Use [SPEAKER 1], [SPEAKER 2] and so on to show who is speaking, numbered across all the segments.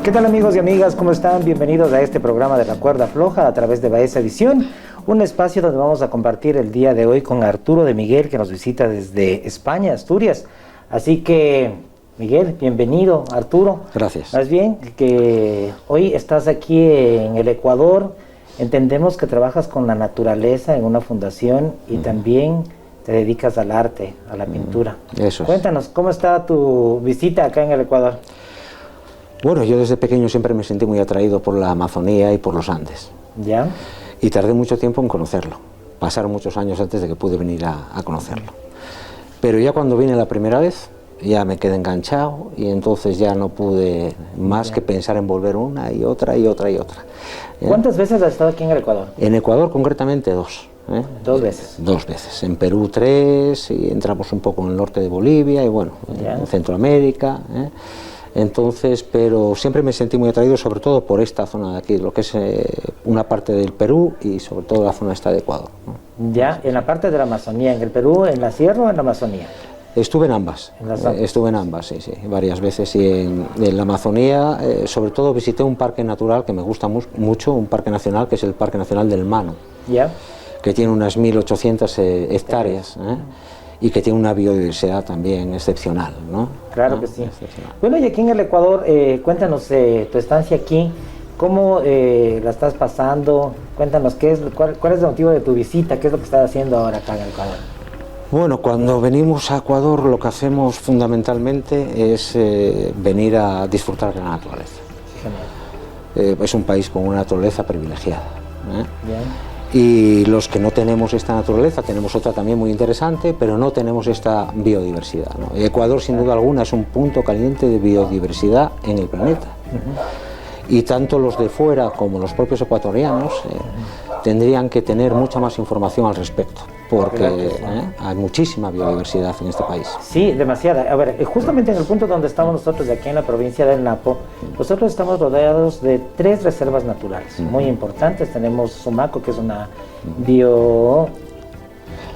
[SPEAKER 1] ¿Qué tal, amigos y amigas? ¿Cómo están? Bienvenidos a este programa de La Cuerda Floja a través de Baeza Visión, un espacio donde vamos a compartir el día de hoy con Arturo de Miguel, que nos visita desde España, Asturias. Así que, Miguel, bienvenido. Arturo.
[SPEAKER 2] Gracias.
[SPEAKER 1] Más bien, que hoy estás aquí en el Ecuador. Entendemos que trabajas con la naturaleza en una fundación y también te dedicas al arte, a la pintura.
[SPEAKER 2] Eso es.
[SPEAKER 1] Cuéntanos, ¿cómo está tu visita acá en el Ecuador?
[SPEAKER 2] Bueno, yo desde pequeño siempre me sentí muy atraído por la Amazonía y por los Andes.
[SPEAKER 1] ¿Ya?
[SPEAKER 2] Y tardé mucho tiempo en conocerlo. Pasaron muchos años antes de que pude venir a conocerlo. Pero ya cuando vine la primera vez, ya me quedé enganchado y entonces ya no pude más que pensar en volver una y otra y otra y otra. ¿Ya?
[SPEAKER 1] ¿Cuántas veces has estado aquí en el Ecuador?
[SPEAKER 2] En Ecuador concretamente dos.
[SPEAKER 1] ¿Dos veces?
[SPEAKER 2] Dos veces. En Perú 3, y entramos un poco en el norte de Bolivia y bueno, en Centroamérica. Entonces, pero siempre me sentí muy atraído sobre todo por esta zona de aquí, lo que es una parte del Perú y sobre todo la zona esta de Ecuador, ¿no?
[SPEAKER 1] Ya, en la parte de la Amazonía, en el Perú, en la sierra o en la Amazonía.
[SPEAKER 2] Estuve en ambas, estuve en ambas, sí, varias veces, y en la Amazonía sobre todo visité un parque natural que me gusta mucho, un parque nacional que es el Parque Nacional del Mano, que tiene unas 1800 hectáreas, y que tiene una biodiversidad también excepcional, ¿no?
[SPEAKER 1] Claro que sí. Bueno, y aquí en el Ecuador, cuéntanos tu estancia aquí, cómo la estás pasando, cuéntanos cuál es el motivo de tu visita, qué es lo que estás haciendo ahora acá en el Ecuador.
[SPEAKER 2] Bueno, cuando venimos a Ecuador lo que hacemos fundamentalmente es venir a disfrutar de la naturaleza. Es un país con una naturaleza privilegiada.
[SPEAKER 1] Bien.
[SPEAKER 2] Y los que no tenemos esta naturaleza, tenemos otra también muy interesante, pero no tenemos esta biodiversidad, ¿no? Ecuador, sin duda alguna, es un punto caliente de biodiversidad en el planeta. Y tanto los de fuera como los propios ecuatorianos tendrían que tener mucha más información al respecto, porque hay muchísima biodiversidad en este país.
[SPEAKER 1] Sí, demasiada. A ver, justamente en el punto donde estamos nosotros, de aquí en la provincia del Napo, nosotros estamos rodeados de 3 reservas naturales muy importantes. Tenemos Sumaco, que es una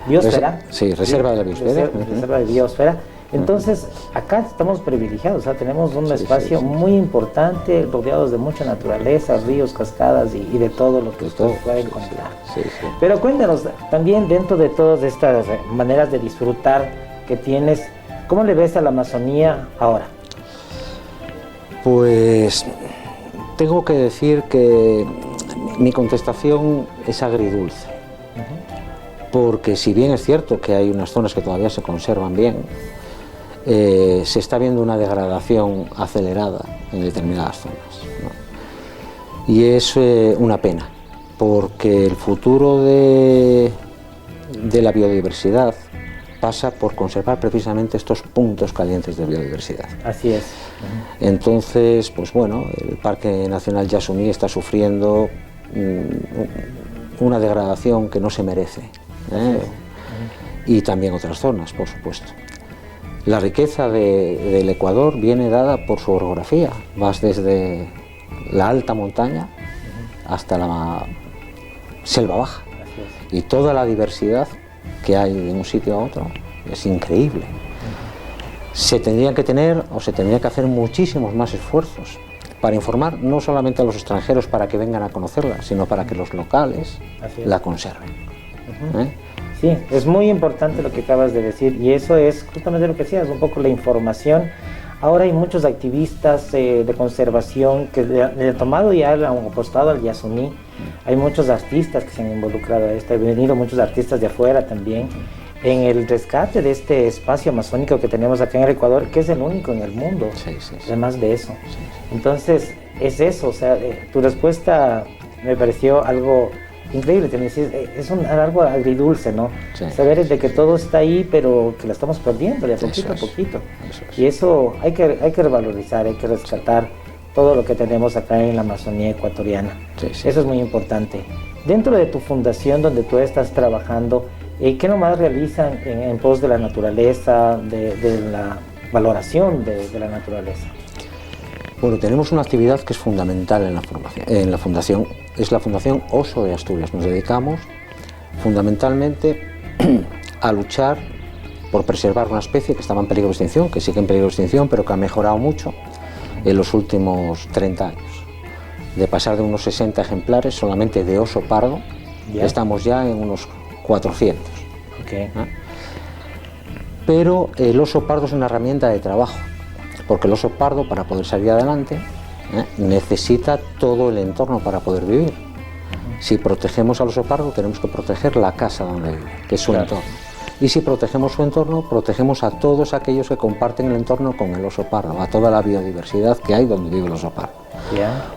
[SPEAKER 1] biosfera.
[SPEAKER 2] Sí, reserva de la biosfera.
[SPEAKER 1] Reserva de biosfera. Entonces, acá estamos privilegiados, o sea, tenemos un espacio muy importante, rodeados de mucha naturaleza, ríos, cascadas y de todo lo que usted puede encontrar. Pero cuéntanos, también dentro de todas estas maneras de disfrutar que tienes, ¿cómo le ves a la Amazonía ahora?
[SPEAKER 2] Pues tengo que decir que mi contestación es agridulce. Porque si bien es cierto que hay unas zonas que todavía se conservan bien, se está viendo una degradación acelerada en determinadas zonas, ¿no? Y es una pena, porque el futuro de la biodiversidad pasa por conservar precisamente estos puntos calientes de biodiversidad.
[SPEAKER 1] Así es.
[SPEAKER 2] Entonces, pues bueno, el Parque Nacional Yasuní está sufriendo una degradación que no se merece, y también otras zonas, por supuesto. La riqueza del Ecuador viene dada por su orografía. Vas desde la alta montaña hasta la selva baja. Y toda la diversidad que hay de un sitio a otro es increíble. Se tendría que hacer muchísimos más esfuerzos para informar no solamente a los extranjeros para que vengan a conocerla, sino para que los locales la conserven.
[SPEAKER 1] Sí, es muy importante lo que acabas de decir, y eso es justamente lo que decías, un poco la información. Ahora hay muchos activistas de conservación que le han tomado y han apostado al Yasuní. Hay muchos artistas que se han involucrado a esto, han venido muchos artistas de afuera también, en el rescate de este espacio amazónico que tenemos acá en el Ecuador, que es el único en el mundo, además de eso. Entonces, es eso, o sea, tu respuesta me pareció algo increíble, es algo agridulce, ¿no?
[SPEAKER 2] Sí.
[SPEAKER 1] Saber de que todo está ahí, pero que lo estamos perdiendo de poquito a poquito. Y eso hay que revalorizar, hay que rescatar todo lo que tenemos acá en la Amazonía ecuatoriana. Eso es muy importante. Dentro de tu fundación donde tú estás trabajando, ¿qué nomás realizan en pos de la naturaleza, de la valoración de la naturaleza?
[SPEAKER 2] Bueno, tenemos una actividad que es fundamental en la fundación, es la Fundación Oso de Asturias. Nos dedicamos fundamentalmente a luchar por preservar una especie que estaba en peligro de extinción, que sigue en peligro de extinción, pero que ha mejorado mucho en los últimos 30 años. De pasar de unos 60 ejemplares solamente de oso pardo, estamos ya en unos 400.
[SPEAKER 1] Okay.
[SPEAKER 2] Pero el oso pardo es una herramienta de trabajo, porque el oso pardo, para poder salir adelante, necesita todo el entorno para poder vivir. Si protegemos al oso pardo, tenemos que proteger la casa donde vive, que es su entorno. Y si protegemos su entorno, protegemos a todos aquellos que comparten el entorno con el oso pardo, a toda la biodiversidad que hay donde vive el oso pardo.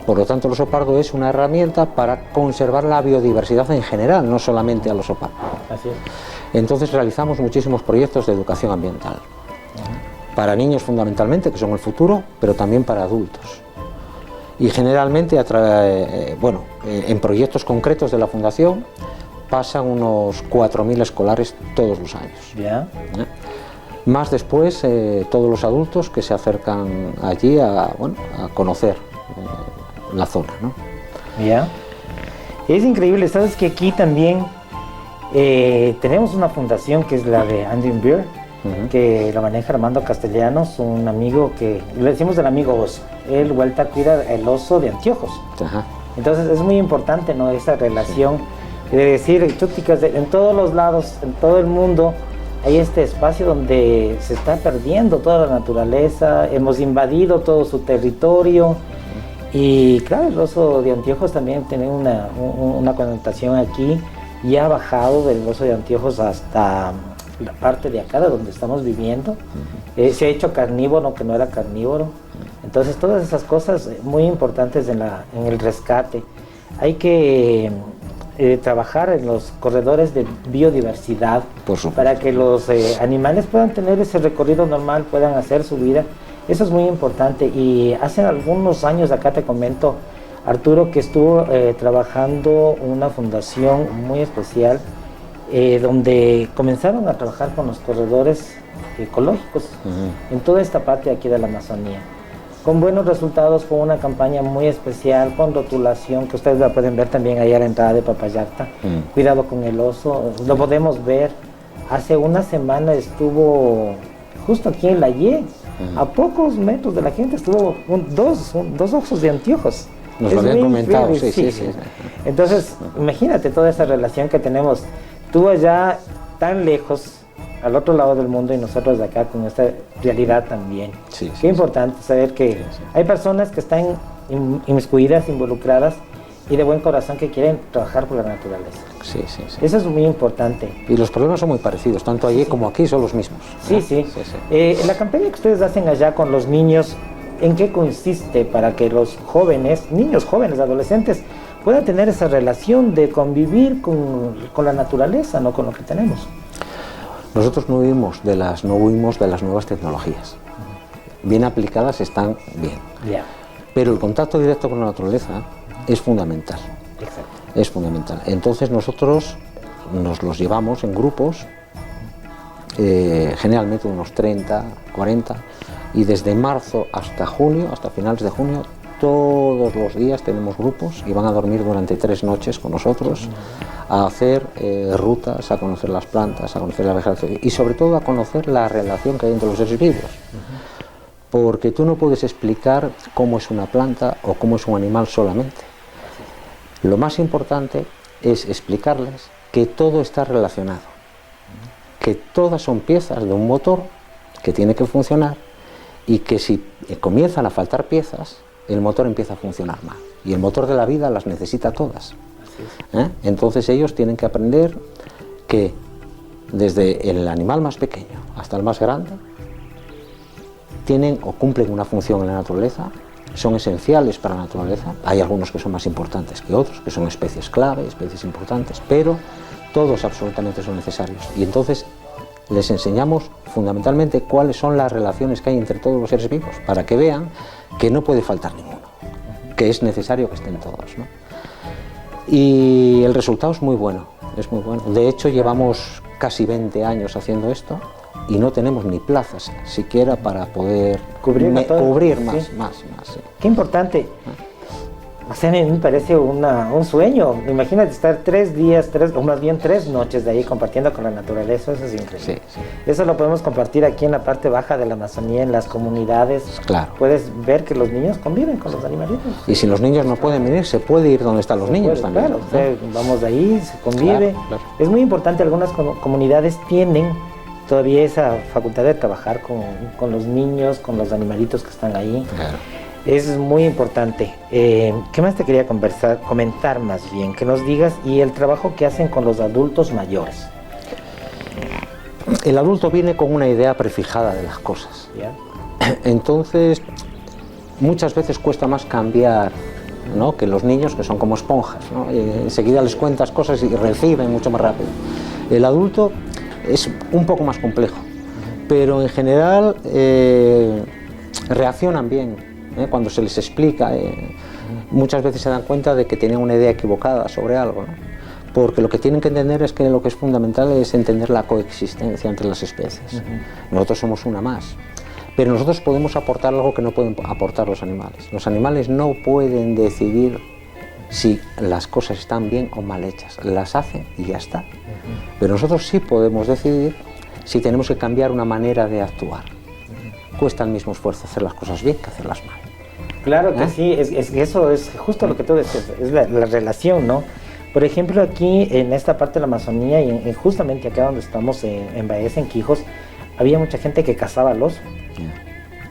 [SPEAKER 2] Por lo tanto, el oso pardo es una herramienta para conservar la biodiversidad en general, no solamente al oso pardo.
[SPEAKER 1] Así es.
[SPEAKER 2] Entonces realizamos muchísimos proyectos de educación ambiental. Para niños fundamentalmente, que son el futuro, pero también para adultos. Y generalmente, en proyectos concretos de la Fundación, pasan unos 4.000 escolares todos los años. Más después, todos los adultos que se acercan allí a conocer la zona, ¿no?
[SPEAKER 1] Es increíble, sabes que aquí también tenemos una fundación que es la de Andrew Beer, que la maneja Armando Castellanos, un amigo que le decimos el amigo oso. Él vuelta cuida el oso de anteojos. Entonces es muy importante, ¿no?, esa relación de decir, chúticas, en todos los lados, en todo el mundo hay este espacio donde se está perdiendo toda la naturaleza, hemos invadido todo su territorio. Y claro, el oso de anteojos también tiene una connotación aquí, y ha bajado del oso de anteojos hasta la parte de acá de donde estamos viviendo. Se ha hecho carnívoro, que no era carnívoro. Entonces todas esas cosas muy importantes en el rescate. Hay que trabajar en los corredores de biodiversidad para que los animales puedan tener ese recorrido normal, puedan hacer su vida. Eso es muy importante. Y hace algunos años, acá te comento, Arturo, que estuvo trabajando una fundación muy especial donde comenzaron a trabajar con los corredores ecológicos en toda esta parte aquí de la Amazonía, con buenos resultados, con una campaña muy especial, con rotulación, que ustedes la pueden ver también ahí a la entrada de Papayacta. Cuidado con el oso, lo podemos ver. Hace una semana estuvo justo aquí en la Y, a pocos metros de la gente, estuvo dos osos de anteojos.
[SPEAKER 2] Nos lo habían comentado, sí.
[SPEAKER 1] Entonces, imagínate toda esa relación que tenemos, tú allá tan lejos, al otro lado del mundo, y nosotros de acá con esta realidad también. Qué importante saber que hay personas que están inmiscuidas, involucradas, y de buen corazón que quieren trabajar por la naturaleza. Eso es muy importante.
[SPEAKER 2] Y los problemas son muy parecidos, tanto allí como aquí son los mismos.
[SPEAKER 1] La campaña que ustedes hacen allá con los niños, ¿en qué consiste para que los jóvenes, niños jóvenes, adolescentes, puedan tener esa relación de convivir con la naturaleza, no con lo que tenemos?
[SPEAKER 2] Nosotros no huimos de las nuevas tecnologías. Bien aplicadas están bien. Pero el contacto directo con la naturaleza es fundamental. Es fundamental. Entonces nosotros nos los llevamos en grupos, generalmente unos 30, 40, y desde marzo hasta junio, hasta finales de junio, todos los días tenemos grupos y van a dormir durante 3 noches con nosotros a hacer rutas, a conocer las plantas, a conocer la vegetación y sobre todo a conocer la relación que hay entre los seres vivos. Porque tú no puedes explicar cómo es una planta o cómo es un animal solamente. Lo más importante es explicarles que todo está relacionado, que todas son piezas de un motor que tiene que funcionar y que si comienzan a faltar piezas, el motor empieza a funcionar mal. Y el motor de la vida las necesita todas. Entonces ellos tienen que aprender que desde el animal más pequeño hasta el más grande tienen o cumplen una función en la naturaleza son esenciales para la naturaleza. Hay algunos que son más importantes que otros, que son especies clave, especies importantes, pero todos absolutamente son necesarios. Y entonces les enseñamos fundamentalmente cuáles son las relaciones que hay entre todos los seres vivos, para que vean que no puede faltar ninguno, que es necesario que estén todos, ¿no? Y el resultado es muy bueno, es muy bueno. De hecho, llevamos casi 20 años haciendo esto y no tenemos ni plazas siquiera para poder cubrir más, sí. más. Sí.
[SPEAKER 1] Qué importante. O sea, me parece un sueño. Imagínate estar 3 días, o más bien 3 noches de ahí compartiendo con la naturaleza. Eso es increíble.
[SPEAKER 2] Sí, sí.
[SPEAKER 1] Eso lo podemos compartir aquí en la parte baja de la Amazonía, en las comunidades.
[SPEAKER 2] Claro.
[SPEAKER 1] Puedes ver que los niños conviven con los animalitos.
[SPEAKER 2] Y si los niños no pueden venir, se puede ir donde están los niños también.
[SPEAKER 1] Claro, o sea, vamos de ahí, se convive.
[SPEAKER 2] Claro.
[SPEAKER 1] Es muy importante, algunas comunidades tienen todavía esa facultad de trabajar con los niños, con los animalitos que están ahí.
[SPEAKER 2] Claro.
[SPEAKER 1] Es muy importante. ¿Qué más te quería comentar más bien? Que nos digas, y el trabajo que hacen con los adultos mayores.
[SPEAKER 2] El adulto viene con una idea prefijada de las cosas.
[SPEAKER 1] ¿Ya?
[SPEAKER 2] Entonces, muchas veces cuesta más cambiar, ¿no?, que los niños, que son como esponjas, ¿no? Enseguida les cuentas cosas y reciben mucho más rápido. El adulto es un poco más complejo, pero en general reaccionan bien. Cuando se les explica, muchas veces se dan cuenta de que tienen una idea equivocada sobre algo, ¿no? Porque lo que tienen que entender es que lo que es fundamental es entender la coexistencia entre las especies. Nosotros somos una más, pero nosotros podemos aportar algo que no pueden aportar los animales. Los animales no pueden decidir si las cosas están bien o mal hechas, las hacen y ya está. Pero nosotros sí podemos decidir si tenemos que cambiar una manera de actuar. Cuesta el mismo esfuerzo hacer las cosas bien que hacerlas mal.
[SPEAKER 1] Claro que sí, eso es justo lo que tú decías, es la relación, ¿no? Por ejemplo, aquí en esta parte de la Amazonía y justamente acá donde estamos en Baeza, en Quijos, había mucha gente que cazaba al oso,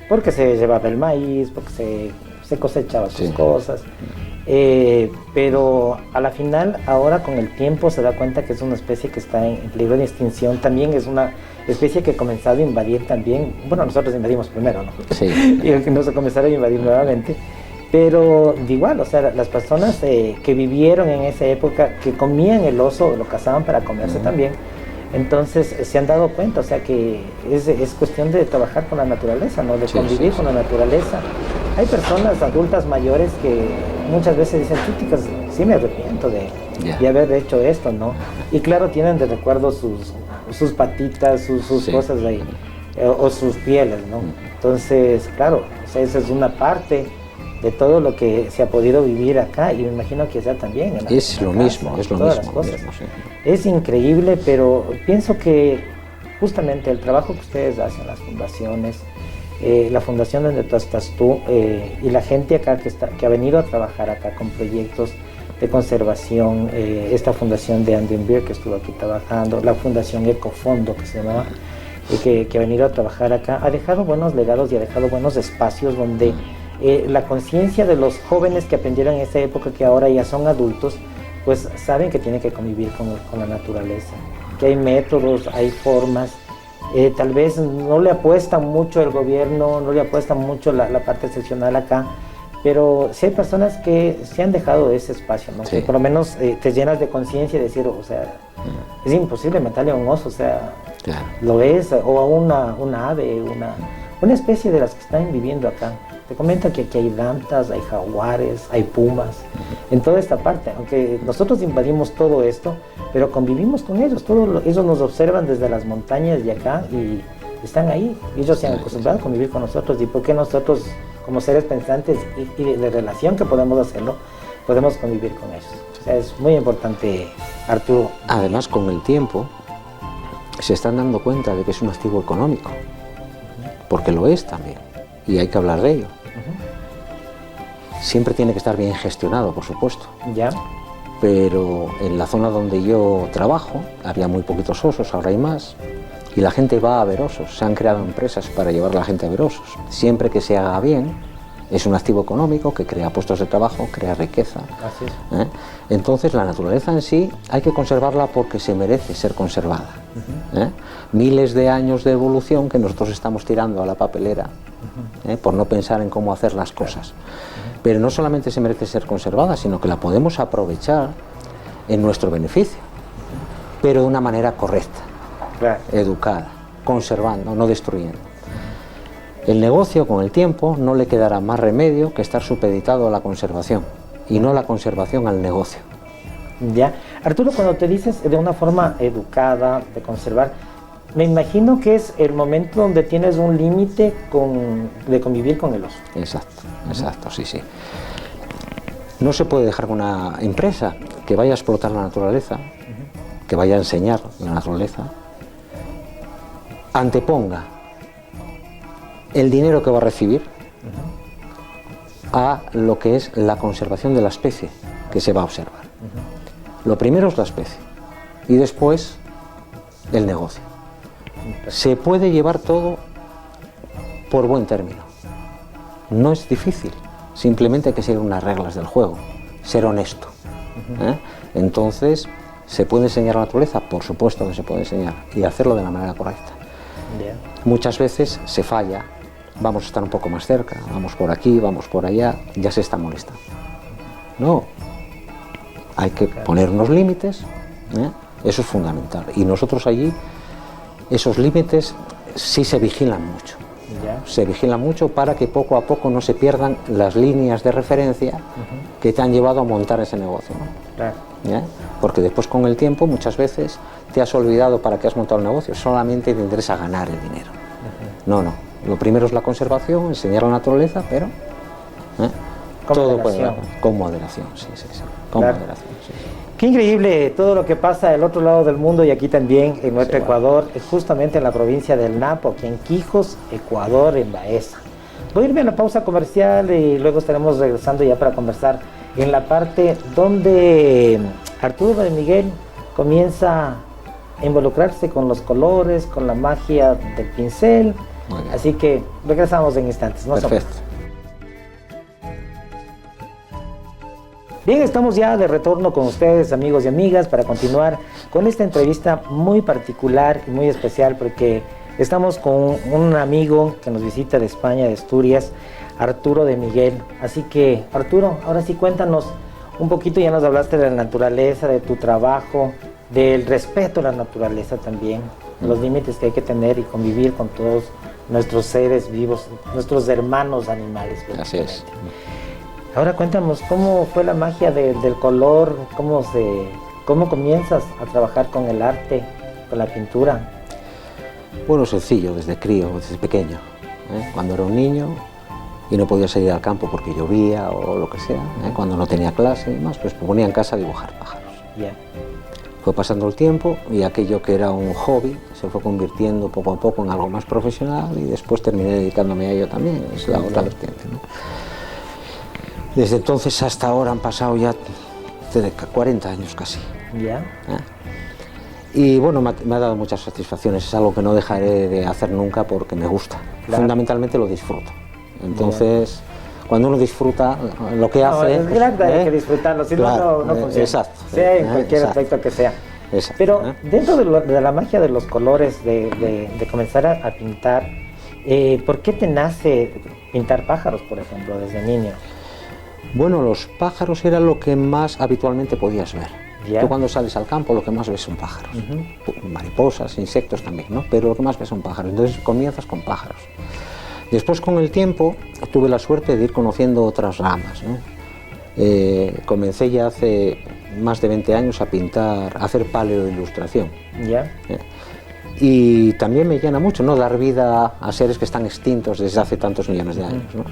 [SPEAKER 1] porque se llevaba el maíz, porque se cosechaba sus cosas, pero a la final, ahora con el tiempo se da cuenta que es una especie que está en peligro de extinción. También es una especie que ha comenzado a invadir también, bueno, nosotros invadimos primero, ¿no?
[SPEAKER 2] Sí.
[SPEAKER 1] Y que nos comenzaron a invadir nuevamente, pero de igual, o sea, las personas que vivieron en esa época, que comían el oso, lo cazaban para comerse también, entonces se han dado cuenta, o sea, que es cuestión de trabajar con la naturaleza, ¿no? De convivir con la naturaleza. Hay personas adultas mayores que muchas veces dicen, chicas, sí me arrepiento de haber hecho esto, ¿no? Y claro, tienen de recuerdo sus patitas, sus cosas ahí, o sus pieles, ¿no? Entonces, claro, o sea, esa es una parte de todo lo que se ha podido vivir acá, y me imagino que sea también en
[SPEAKER 2] es lo mismo.
[SPEAKER 1] Es increíble, pero pienso que justamente el trabajo que ustedes hacen, las fundaciones, la fundación donde tú estás y la gente acá que ha venido a trabajar acá con proyectos de conservación, esta fundación de Andean Beer que estuvo aquí trabajando, la fundación Ecofondo que se llamaba, que ha venido a trabajar acá, ha dejado buenos legados y ha dejado buenos espacios donde la conciencia de los jóvenes que aprendieron en esa época, que ahora ya son adultos, pues saben que tienen que convivir con la naturaleza, que hay métodos, hay formas. Tal vez no le apuesta mucho el gobierno, no le apuesta mucho la parte excepcional acá, pero sí hay personas que se han dejado ese espacio, ¿no? Sí. Que por lo menos te llenas de conciencia y decir, o sea, es imposible matarle a un oso, o sea, lo es, o a una ave, una especie de las que están viviendo acá. Te comento que aquí hay dantas, hay jaguares, hay pumas, en toda esta parte, aunque nosotros invadimos todo esto, pero convivimos con ellos, ellos nos observan desde las montañas de acá y están ahí, ellos se han acostumbrado a convivir con nosotros, y por qué nosotros como seres pensantes y de relación que podemos hacerlo, podemos convivir con ellos. O sea, es muy importante, Arturo.
[SPEAKER 2] Además, con el tiempo se están dando cuenta de que es un activo económico, porque lo es también, y hay que hablar de ello. Siempre tiene que estar bien gestionado, por supuesto.
[SPEAKER 1] Ya.
[SPEAKER 2] Pero en la zona donde yo trabajo había muy poquitos osos, ahora hay más, y la gente va a ver osos. Se han creado empresas para llevar a la gente a ver osos. Siempre que se haga bien, es un activo económico que crea puestos de trabajo, crea riqueza.
[SPEAKER 1] Así es.
[SPEAKER 2] Entonces la naturaleza en sí hay que conservarla porque se merece ser conservada. Miles de años de evolución que nosotros estamos tirando a la papelera por no pensar en cómo hacer las cosas. Pero no solamente se merece ser conservada, sino que la podemos aprovechar en nuestro beneficio, pero de una manera correcta, educada, conservando, no destruyendo. El negocio, con el tiempo, no le quedará más remedio que estar supeditado a la conservación, y no la conservación al negocio.
[SPEAKER 1] Ya. Arturo, cuando te dices de una forma educada, de conservar, me imagino que es el momento donde tienes un límite de convivir con el oso.
[SPEAKER 2] Exacto, exacto, sí, sí. No se puede dejar que una empresa que vaya a explotar la naturaleza, que vaya a enseñar la naturaleza, anteponga el dinero que va a recibir a lo que es la conservación de la especie que se va a observar. Lo primero es la especie y después el negocio. Se puede llevar todo por buen término. No es difícil, simplemente hay que seguir unas reglas del juego, ser honesto. Entonces, ¿se puede enseñar la naturaleza? Por supuesto que se puede enseñar, y hacerlo de la manera correcta. Muchas veces se falla, vamos a estar un poco más cerca, vamos por aquí, vamos por allá, ya se está molestando. No, hay que poner unos límites, eso es fundamental. Y nosotros allí, esos límites sí se vigilan mucho. Se vigilan mucho para que poco a poco no se pierdan las líneas de referencia que te han llevado a montar ese negocio, ¿no? Porque después, con el tiempo, muchas veces te has olvidado para qué has montado el negocio, solamente te interesa ganar el dinero. No, no. Lo primero es la conservación, enseñar la naturaleza, pero todo puede con moderación. Sí, sí, sí. Con moderación, sí.
[SPEAKER 1] Qué increíble todo lo que pasa del otro lado del mundo y aquí también en nuestro Ecuador, justamente en la provincia del Napo, aquí en Quijos, Ecuador, en Baeza. Voy a irme a la pausa comercial y luego estaremos regresando ya para conversar en la parte donde Arturo de Miguel comienza a involucrarse con los colores, con la magia del pincel. Así que regresamos en instantes.
[SPEAKER 2] Perfecto.
[SPEAKER 1] Bien, estamos ya de retorno con ustedes, amigos y amigas, para continuar con esta entrevista muy particular y muy especial, porque estamos con un amigo que nos visita de España, de Asturias, Arturo de Miguel. Así que, Arturo, ahora sí cuéntanos un poquito, ya nos hablaste de la naturaleza, de tu trabajo, del respeto a la naturaleza también, los límites que hay que tener y convivir con todos nuestros seres vivos, nuestros hermanos animales.
[SPEAKER 2] Así es.
[SPEAKER 1] Ahora cuéntanos, ¿cómo fue la magia del color? ¿Cómo comienzas a trabajar con el arte, con la pintura?
[SPEAKER 2] Bueno, sencillo, desde crío, desde pequeño. Cuando era un niño y no podía salir al campo porque llovía o lo que sea, cuando no tenía clase y demás, pues me ponía en casa a dibujar pájaros. Fue pasando el tiempo y aquello que era un hobby se fue convirtiendo poco a poco en algo más profesional y después terminé dedicándome a ello también, es la otra vertiente, ¿no? Desde entonces hasta ahora han pasado ya 40 años casi. Y bueno, me ha dado muchas satisfacciones, es algo que no dejaré de hacer nunca porque me gusta. Fundamentalmente lo disfruto. Entonces, cuando uno disfruta lo que hace...
[SPEAKER 1] Es grande, hay que disfrutarlo, si no funciona.
[SPEAKER 2] Exacto.
[SPEAKER 1] Sea en cualquier aspecto que sea.
[SPEAKER 2] Exacto.
[SPEAKER 1] Pero dentro de la magia de los colores, de comenzar a pintar, ¿por qué te nace pintar pájaros, por ejemplo, desde niño?
[SPEAKER 2] Bueno, los pájaros era lo que más habitualmente podías ver. Tú cuando sales al campo lo que más ves son pájaros. Mariposas, insectos también, ¿no? Pero lo que más ves son pájaros. Entonces comienzas con pájaros. Después, con el tiempo, tuve la suerte de ir conociendo otras ramas, ¿no? Comencé ya hace más de 20 años a pintar, a hacer paleoilustración. Y también me llena mucho, ¿no?, dar vida a seres que están extintos desde hace tantos millones de años, ¿no?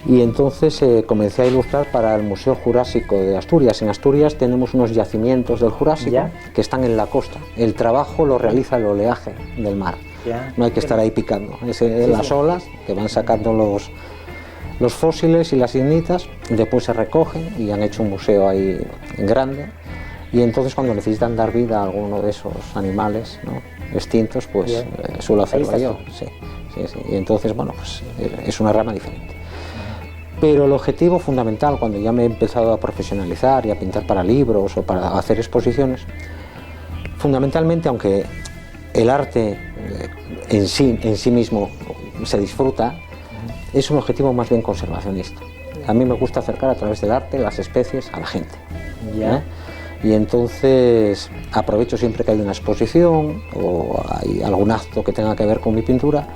[SPEAKER 2] Y entonces comencé a ilustrar para el Museo Jurásico de Asturias. En Asturias tenemos unos yacimientos del Jurásico que están en la costa. El trabajo lo realiza el oleaje del mar. No hay que estar ahí picando. Las olas que van sacando los fósiles y las ignitas, después se recogen y han hecho un museo ahí grande. Y entonces, cuando necesitan dar vida a alguno de esos animales, ¿no?, extintos, pues suelo hacerlo yo. Y entonces, bueno, pues es una rama diferente. Pero el objetivo fundamental, cuando ya me he empezado a profesionalizar y a pintar para libros o para hacer exposiciones, fundamentalmente, aunque el arte en sí mismo se disfruta, es un objetivo más bien conservacionista. A mí me gusta acercar a través del arte las especies a la gente.
[SPEAKER 1] Ya.
[SPEAKER 2] Y entonces aprovecho siempre que hay una exposición o hay algún acto que tenga que ver con mi pintura,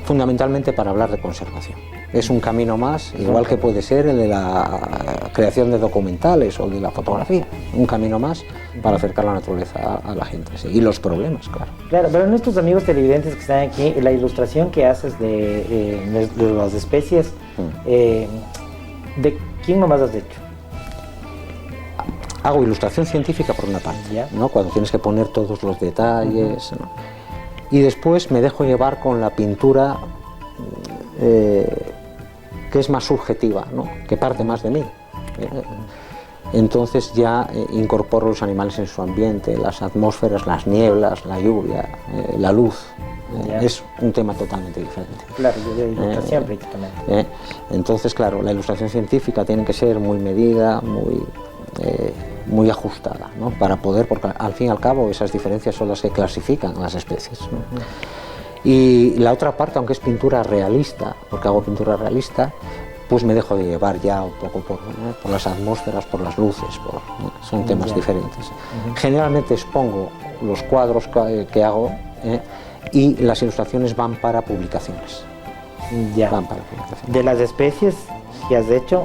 [SPEAKER 2] fundamentalmente para hablar de conservación. Es un camino más, igual que puede ser el de la creación de documentales o de la fotografía, un camino más para acercar la naturaleza a la gente, sí. Y los problemas, claro.
[SPEAKER 1] Claro, pero nuestros amigos televidentes que están aquí, la ilustración que haces de las especies, ¿de quién nomás has hecho?
[SPEAKER 2] Hago ilustración científica por una parte, ¿no? Cuando tienes que poner todos los detalles, ¿no? Y después me dejo llevar con la pintura que es más subjetiva, ¿no? Que parte más de mí. Entonces ya incorporo los animales en su ambiente, las atmósferas, las nieblas, la lluvia, la luz. Es un tema totalmente diferente.
[SPEAKER 1] Claro, de ilustración prácticamente.
[SPEAKER 2] Entonces, claro, la ilustración científica tiene que ser muy medida, muy ajustada, ¿no? Para poder, porque al fin y al cabo esas diferencias son las que clasifican las especies, ¿no? Y la otra parte, aunque es pintura realista, porque hago pintura realista, pues me dejo de llevar ya un poco por las atmósferas, por las luces, son temas diferentes. Generalmente expongo los cuadros que hago y las ilustraciones van para publicaciones. Van para publicaciones.
[SPEAKER 1] De las especies que has hecho,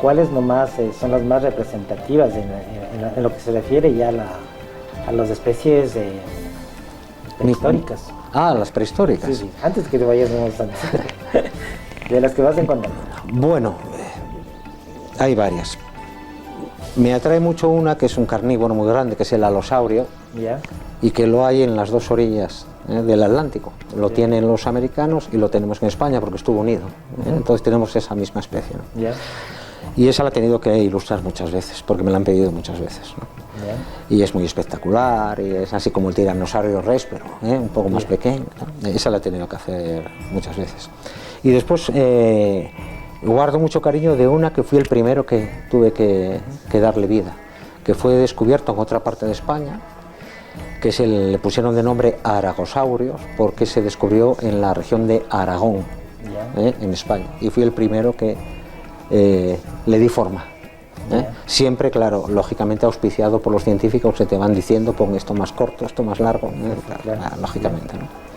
[SPEAKER 1] ¿cuáles nomás son las más representativas en lo que se refiere ya a las especies prehistóricas?
[SPEAKER 2] Las prehistóricas.
[SPEAKER 1] Sí, antes que te vayas de las que vas encontrando.
[SPEAKER 2] Bueno, hay varias. Me atrae mucho una que es un carnívoro muy grande, que es el alosaurio, y que lo hay en las dos orillas del Atlántico. Lo tienen los americanos y lo tenemos en España porque estuvo unido. Entonces tenemos esa misma especie, ¿no? Y esa la he tenido que ilustrar muchas veces, porque me la han pedido muchas veces, ¿no? Y es muy espectacular, y es así como el tiranosaurio rex, pero un poco más pequeño, ¿no? Esa la he tenido que hacer muchas veces. Y después guardo mucho cariño de una que fui el primero que tuve que darle vida, que fue descubierto en otra parte de España, que le pusieron de nombre Aragosaurios, porque se descubrió en la región de Aragón, en España, y fui el primero que le di forma. Siempre, claro, lógicamente auspiciado por los científicos que te van diciendo pon esto más corto, esto más largo, lógicamente, ¿no?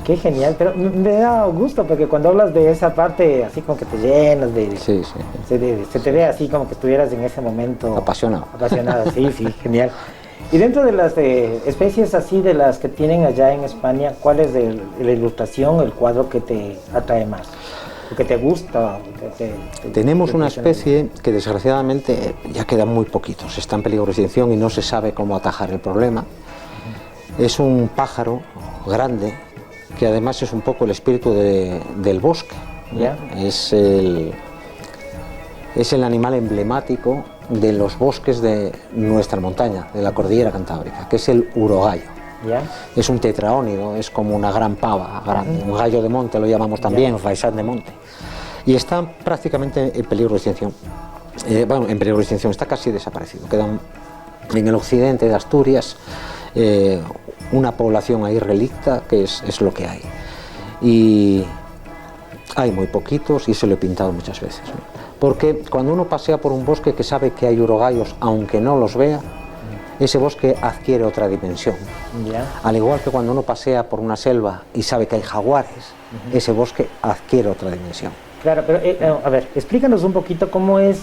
[SPEAKER 1] Qué genial, pero me da gusto porque cuando hablas de esa parte así como que te llenas de...
[SPEAKER 2] Sí.
[SPEAKER 1] Se te ve así como que estuvieras en ese momento...
[SPEAKER 2] Apasionado,
[SPEAKER 1] sí, genial. Y dentro de las especies así de las que tienen allá en España, ¿cuál es la ilustración, el cuadro que te atrae más? ¿Que te gusta?
[SPEAKER 2] Tenemos una especie que desgraciadamente ya quedan muy poquitos, está en peligro de extinción y no se sabe cómo atajar el problema. Es un pájaro grande que además es un poco el espíritu del bosque. Es el animal emblemático de los bosques de nuestra montaña, de la cordillera cantábrica, que es el urogallo. Es un tetraónido, es como una gran pava grande, un gallo de monte lo llamamos también, faisán de monte, y está prácticamente en peligro de extinción. Bueno, en peligro de extinción, está casi desaparecido. Quedan en el occidente de Asturias una población ahí relicta, que es lo que hay, y hay muy poquitos y se lo he pintado muchas veces, ¿no? Porque cuando uno pasea por un bosque que sabe que hay urogallos, aunque no los vea, ese bosque adquiere otra dimensión. Al igual que cuando uno pasea por una selva y sabe que hay jaguares, ese bosque adquiere otra dimensión.
[SPEAKER 1] Claro, pero a ver, explícanos un poquito cómo es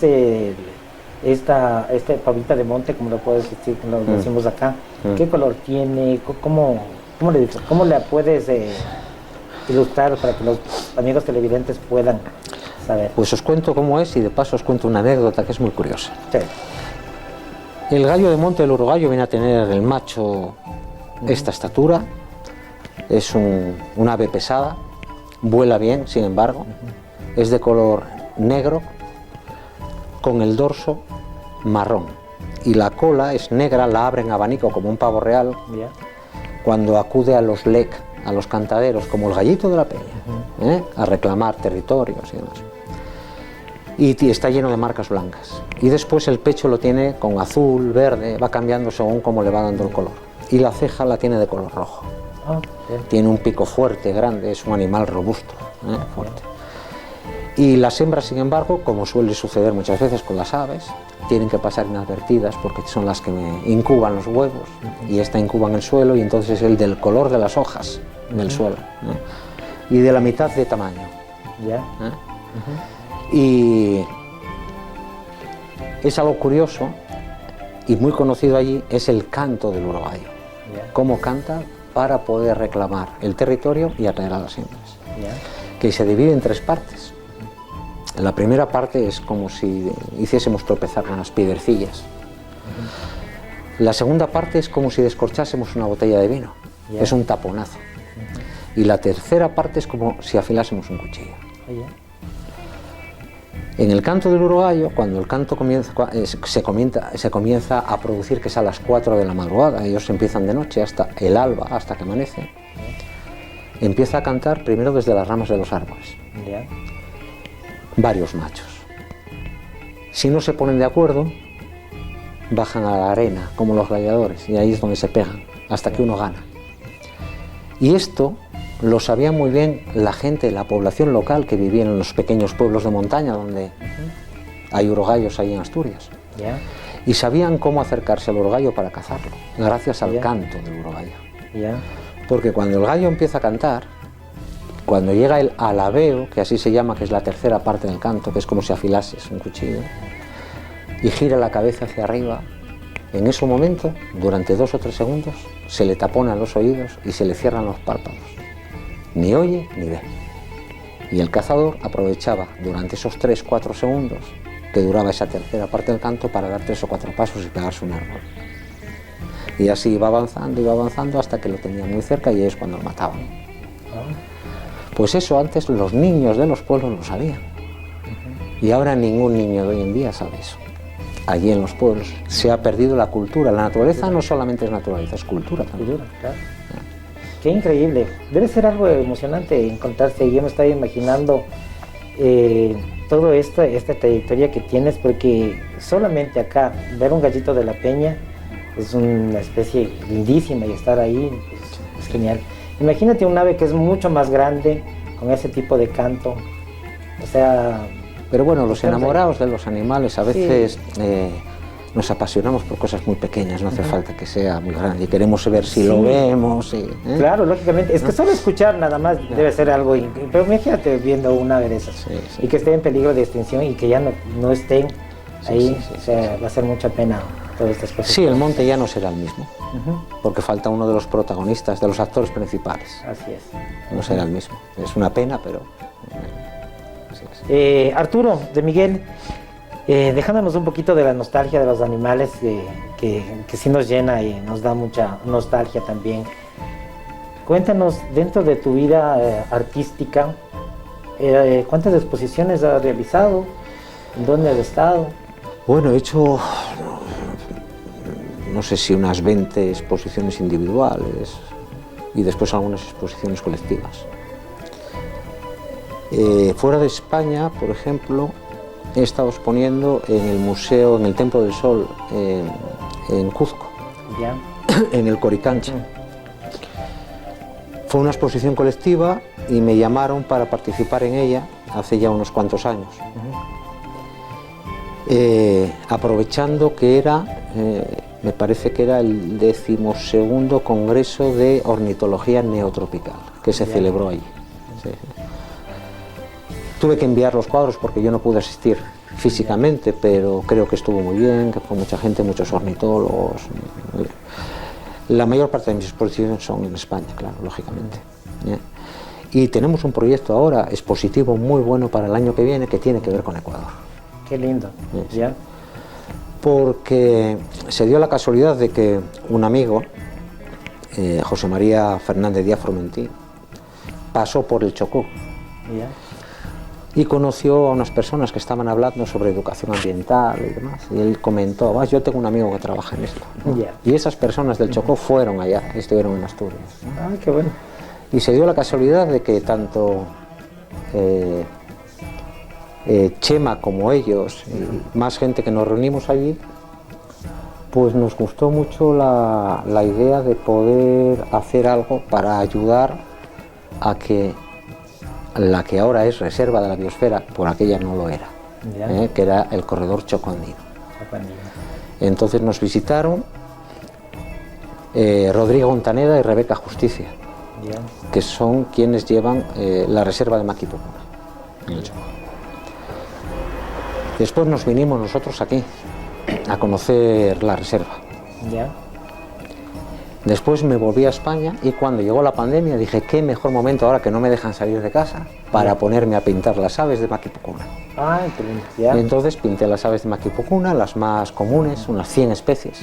[SPEAKER 1] esta pavita de monte, como lo puedes decir, lo decimos acá. ¿Qué color tiene? ¿Cómo la puedes ilustrar para que los amigos televidentes puedan saber?
[SPEAKER 2] Pues os cuento cómo es y de paso os cuento una anécdota que es muy curiosa.
[SPEAKER 1] Sí.
[SPEAKER 2] El gallo de monte, el urogallo, viene a tener el macho esta estatura, es un ave pesada, vuela bien, sin embargo, es de color negro, con el dorso marrón, y la cola es negra, la abre en abanico como un pavo real, cuando acude a los lec, a los cantaderos, como el gallito de la peña, a reclamar territorios y demás. Y está lleno de marcas blancas. Y después el pecho lo tiene con azul, verde, va cambiando según cómo le va dando el color. Y la ceja la tiene de color rojo. Tiene un pico fuerte, grande, es un animal robusto, fuerte. Y las hembras, sin embargo, como suele suceder muchas veces con las aves, tienen que pasar inadvertidas porque son las que incuban los huevos, y esta incuba en el suelo, y entonces es el del color de las hojas del suelo, ¿no? Y de la mitad de tamaño. Y es algo curioso y muy conocido allí, es el canto del urogallo. Cómo canta para poder reclamar el territorio y atraer a las hembras. Que se divide en 3 partes. La primera parte es como si hiciésemos tropezar unas piedrecillas. La segunda parte es como si descorchásemos una botella de vino. Es un taponazo. Y la tercera parte es como si afilásemos un cuchillo. En el canto del urogallo, cuando el canto se comienza a producir, que es a las 4 de la madrugada, ellos empiezan de noche hasta el alba, hasta que amanece, empieza a cantar primero desde las ramas de los árboles. Varios machos. Si no se ponen de acuerdo, bajan a la arena, como los gladiadores, y ahí es donde se pegan, hasta que uno gana. Y esto lo sabía muy bien la gente, la población local que vivía en los pequeños pueblos de montaña donde hay urogallos ahí en Asturias. Y sabían cómo acercarse al urogallo para cazarlo, gracias al canto del urogallo. Porque cuando el gallo empieza a cantar, cuando llega el alabeo, que así se llama, que es la tercera parte del canto, que es como si afilases un cuchillo, y gira la cabeza hacia arriba, en ese momento, durante 2 o 3 segundos, se le taponan los oídos y se le cierran los párpados. Ni oye ni ve. Y el cazador aprovechaba durante esos 3 o 4 segundos que duraba esa tercera parte del canto para dar 3 o 4 pasos y pegarse un árbol. Y así iba avanzando hasta que lo tenía muy cerca, y es cuando lo mataban. Pues eso antes los niños de los pueblos lo sabían. Y ahora ningún niño de hoy en día sabe eso. Allí en los pueblos se ha perdido la cultura. La naturaleza no solamente es naturaleza, es cultura también.
[SPEAKER 1] Claro. Qué increíble. Debe ser algo emocionante encontrarse. Yo me estaba imaginando toda esta trayectoria que tienes, porque solamente acá ver un gallito de la peña es una especie lindísima, y estar ahí es genial. Imagínate un ave que es mucho más grande con ese tipo de canto. O sea...
[SPEAKER 2] Pero bueno, los enamorados de los animales a veces nos apasionamos por cosas muy pequeñas, no hace falta que sea muy grande, y queremos ver si lo vemos.
[SPEAKER 1] Claro, lógicamente. Es que solo escuchar nada más debe ser algo increíble. Pero imagínate viendo un ave de esas y que esté en peligro de extinción y que ya no estén ahí. O sea, va a ser mucha pena todas estas cosas.
[SPEAKER 2] Sí, el monte ya no será el mismo, porque falta uno de los protagonistas, de los actores principales.
[SPEAKER 1] Así es.
[SPEAKER 2] No será el mismo. Es una pena, pero...
[SPEAKER 1] Arturo, de Miguel, dejándonos un poquito de la nostalgia de los animales, que sí nos llena y nos da mucha nostalgia también. Cuéntanos, dentro de tu vida artística, ¿cuántas exposiciones has realizado? ¿En dónde has estado?
[SPEAKER 2] Bueno, he hecho, no sé si unas 20 exposiciones individuales y después algunas exposiciones colectivas. Fuera de España, por ejemplo, he estado exponiendo en el museo, en el Templo del Sol, en Cuzco, en el Coricancha. Fue una exposición colectiva y me llamaron para participar en ella hace ya unos cuantos años. Aprovechando que era, me parece que era el 12º Congreso de Ornitología Neotropical, que se celebró allí. Tuve que enviar los cuadros porque yo no pude asistir físicamente, pero creo que estuvo muy bien, que fue mucha gente, muchos ornitólogos. La mayor parte de mis exposiciones son en España, claro, lógicamente. Y tenemos un proyecto ahora expositivo muy bueno para el año que viene, que tiene que ver con Ecuador.
[SPEAKER 1] Qué lindo. ¿Ya?
[SPEAKER 2] Porque se dio la casualidad de que un amigo, José María Fernández Díaz Formentí, pasó por el Chocó.
[SPEAKER 1] ¿Ya?
[SPEAKER 2] Y conoció a unas personas que estaban hablando sobre educación ambiental y demás. Y él comentó, yo tengo un amigo que trabaja en esto, ¿no? Y esas personas del Chocó fueron allá, estuvieron en Asturias, ¿no?
[SPEAKER 1] Qué bueno.
[SPEAKER 2] Y se dio la casualidad de que tanto Chema como ellos y más gente que nos reunimos allí, pues nos gustó mucho la idea de poder hacer algo para ayudar a que la que ahora es reserva de la biosfera, por aquella no lo era, que era el corredor Chocó-Andino. Entonces nos visitaron Rodrigo Montaneda y Rebeca Justicia, que son quienes llevan la reserva de Maquipucuna en el Chocó. Después nos vinimos nosotros aquí a conocer la reserva. Después me volví a España y cuando llegó la pandemia dije, qué mejor momento ahora que no me dejan salir de casa para ponerme a pintar las aves de Maquipucuna. Entonces pinté las aves de Maquipucuna, las más comunes, unas 100 especies.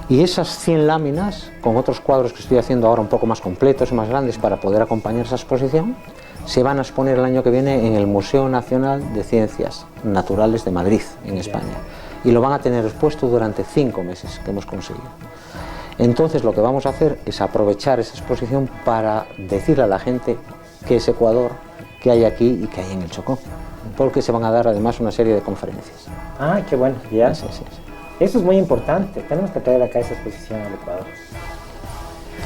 [SPEAKER 2] Y esas 100 láminas, con otros cuadros que estoy haciendo ahora un poco más completos y más grandes para poder acompañar esa exposición, se van a exponer el año que viene en el Museo Nacional de Ciencias Naturales de Madrid, en España. Y lo van a tener expuesto durante 5 meses que hemos conseguido. Entonces lo que vamos a hacer es aprovechar esa exposición para decirle a la gente qué es Ecuador, qué hay aquí y qué hay en el Chocó, porque se van a dar además una serie de conferencias.
[SPEAKER 1] Qué bueno, sí. Eso es muy importante, tenemos que traer acá esa exposición al Ecuador.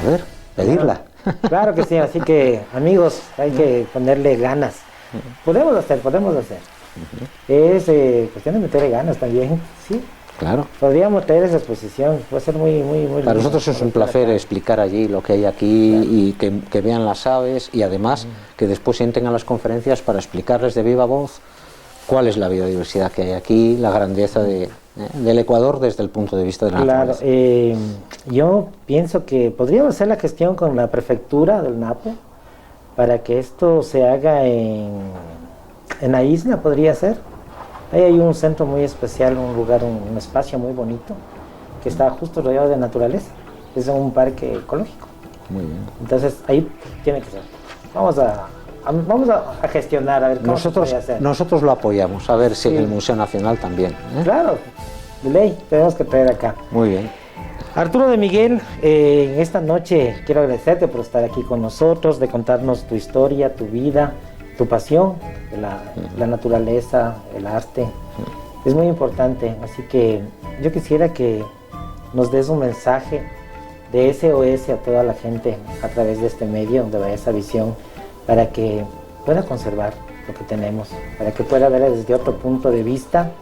[SPEAKER 2] A ver, pedirla.
[SPEAKER 1] Claro que sí, así que amigos, hay que ponerle ganas. Podemos hacer. Es cuestión de meterle ganas también, ¿sí?
[SPEAKER 2] Claro.
[SPEAKER 1] Podríamos traer esa exposición, puede ser muy
[SPEAKER 2] para nosotros es un placer explicar allí lo que hay aquí y que vean las aves y además que después entren a las conferencias para explicarles de viva voz cuál es la biodiversidad que hay aquí, la grandeza del Ecuador desde el punto de vista de la naturaleza.
[SPEAKER 1] Yo pienso que podríamos hacer la gestión con la prefectura del Napo para que esto se haga en la isla, podría ser. Ahí hay un centro muy especial, un lugar, un espacio muy bonito que está justo rodeado de naturaleza. Es un parque ecológico.
[SPEAKER 2] Muy bien.
[SPEAKER 1] Entonces ahí tiene que ser. Vamos a gestionar a ver cómo se puede hacer.
[SPEAKER 2] Nosotros lo apoyamos, a ver si en el Museo Nacional también.
[SPEAKER 1] Claro, de ley, tenemos que traer acá.
[SPEAKER 2] Muy bien.
[SPEAKER 1] Arturo de Miguel, en esta noche quiero agradecerte por estar aquí con nosotros, de contarnos tu historia, tu vida, tu pasión, la naturaleza, el arte. Es muy importante, así que yo quisiera que nos des un mensaje de SOS a toda la gente a través de este medio, donde vaya esa visión, para que pueda conservar lo que tenemos, para que pueda ver desde otro punto de vista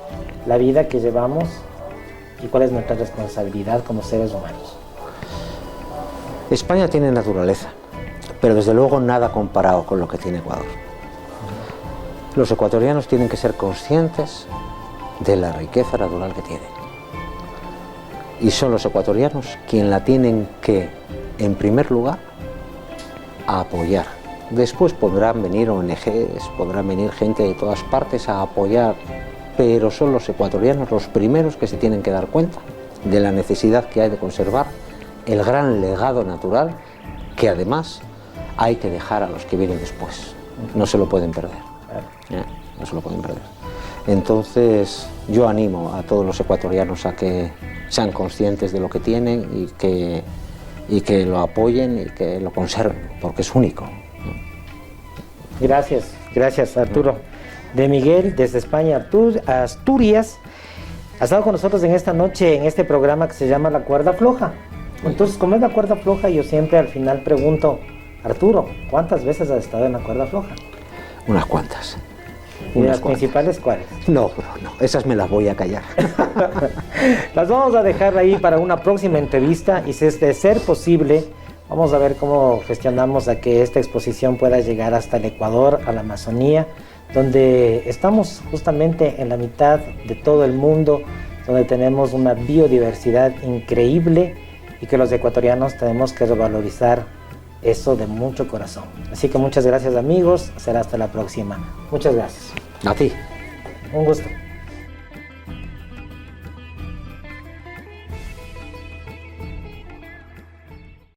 [SPEAKER 1] la vida que llevamos y cuál es nuestra responsabilidad como seres humanos.
[SPEAKER 2] España tiene naturaleza, pero desde luego nada comparado con lo que tiene Ecuador. Los ecuatorianos tienen que ser conscientes de la riqueza natural que tienen. Y son los ecuatorianos quienes la tienen que, en primer lugar, apoyar. Después podrán venir ONGs, podrán venir gente de todas partes a apoyar, pero son los ecuatorianos los primeros que se tienen que dar cuenta de la necesidad que hay de conservar el gran legado natural que además hay que dejar a los que vienen después. No se lo pueden perder. No se lo pueden perder. Entonces yo animo a todos los ecuatorianos a que sean conscientes de lo que tienen y que lo apoyen y que lo conserven, porque es único.
[SPEAKER 1] Gracias Arturo de Miguel desde España, Asturias. Ha estado con nosotros en esta noche en este programa que se llama La Cuerda Floja. Entonces, como es la cuerda floja, yo siempre al final pregunto, Arturo, ¿cuántas veces has estado en la cuerda floja?
[SPEAKER 2] Unas cuantas.
[SPEAKER 1] ¿Y las principales cuáles?
[SPEAKER 2] No, esas me las voy a callar.
[SPEAKER 1] Las vamos a dejar ahí para una próxima entrevista y si es de ser posible, vamos a ver cómo gestionamos a que esta exposición pueda llegar hasta el Ecuador, a la Amazonía, donde estamos justamente en la mitad de todo el mundo, donde tenemos una biodiversidad increíble y que los ecuatorianos tenemos que revalorizar eso de mucho corazón. Así que muchas gracias amigos, será hasta la próxima. Muchas gracias.
[SPEAKER 2] A ti.
[SPEAKER 1] Un gusto.